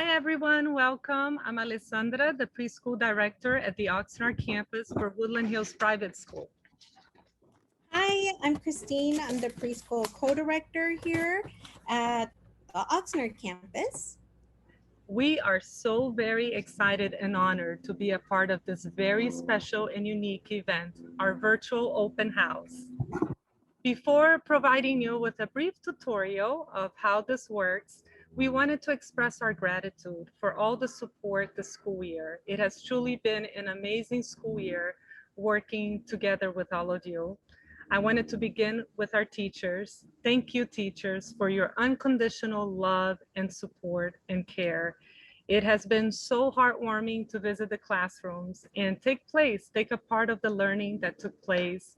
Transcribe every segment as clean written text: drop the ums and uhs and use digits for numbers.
Hi, everyone. Welcome. I'm Alessandra, the preschool director at the Oxnard campus for Woodland Hills Private School. Hi, I'm Christine. I'm the preschool co-director here at the Oxnard campus. We are so very excited and honored to be a part of this very special and unique event, our virtual open house. Before providing you with a brief tutorial of how this works, we wanted to express our gratitude for all the support this school year. It has truly been an amazing school year working together with all of you. I wanted to begin with our teachers. Thank you, teachers, for your unconditional love and support and care. It has been so heartwarming to visit the classrooms and take a part of the learning that took place,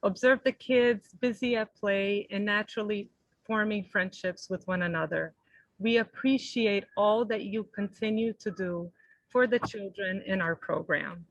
observe the kids busy at play and naturally forming friendships with one another. We appreciate all that you continue to do for the children in our program.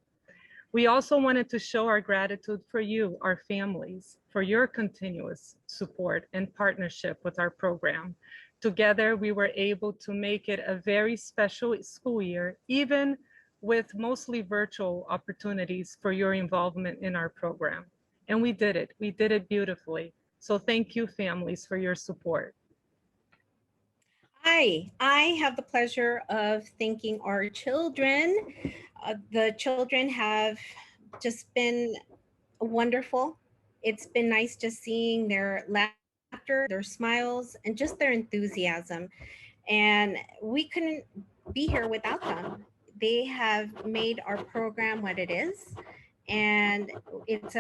We also wanted to show our gratitude for you, our families, for your continuous support and partnership with our program. Together, we were able to make it a very special school year, even with mostly virtual opportunities for your involvement in our program. And we did it. We did it beautifully. So thank you, families, for your support. Hi, I have the pleasure of thanking our children. The children have just been wonderful. It's been nice just seeing their laughter, their smiles, and just their enthusiasm. And we couldn't be here without them. They have made our program what it is. And it's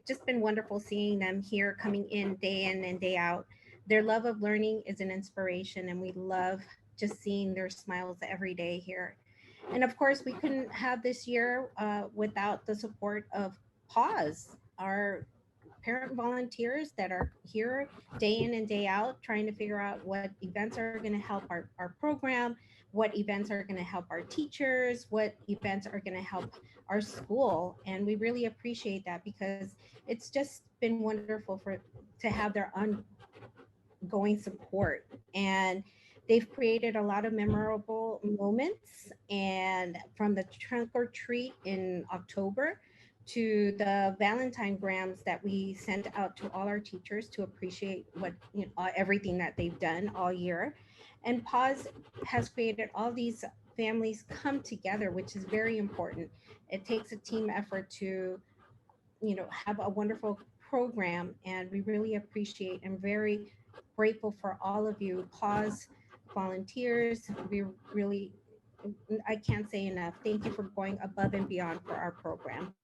just been wonderful seeing them here coming in and day out. Their love of learning is an inspiration, and we love just seeing their smiles every day here. And of course, we couldn't have this year without the support of Pause, our parent volunteers that are here day in and day out trying to figure out what events are going to help our program, what events are going to help our teachers, what events are going to help our school. And we really appreciate that because it's just been wonderful to have their ongoing support. And they've created a lot of memorable moments. And from the trunk or treat in October to the Valentine grams that we sent out to all our teachers to appreciate everything that they've done all year. And Pause has created all these families come together, which is very important. It takes a team effort to have a wonderful program, and we really appreciate and very grateful for all of you Pause volunteers. We really, I can't say enough, thank you for going above and beyond for our program.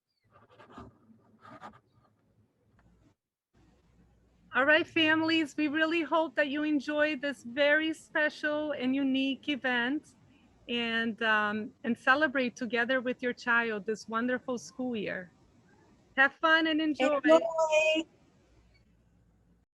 All right, families, we really hope that you enjoy this very special and unique event and celebrate together with your child this wonderful school year. Have fun and enjoy. Enjoy.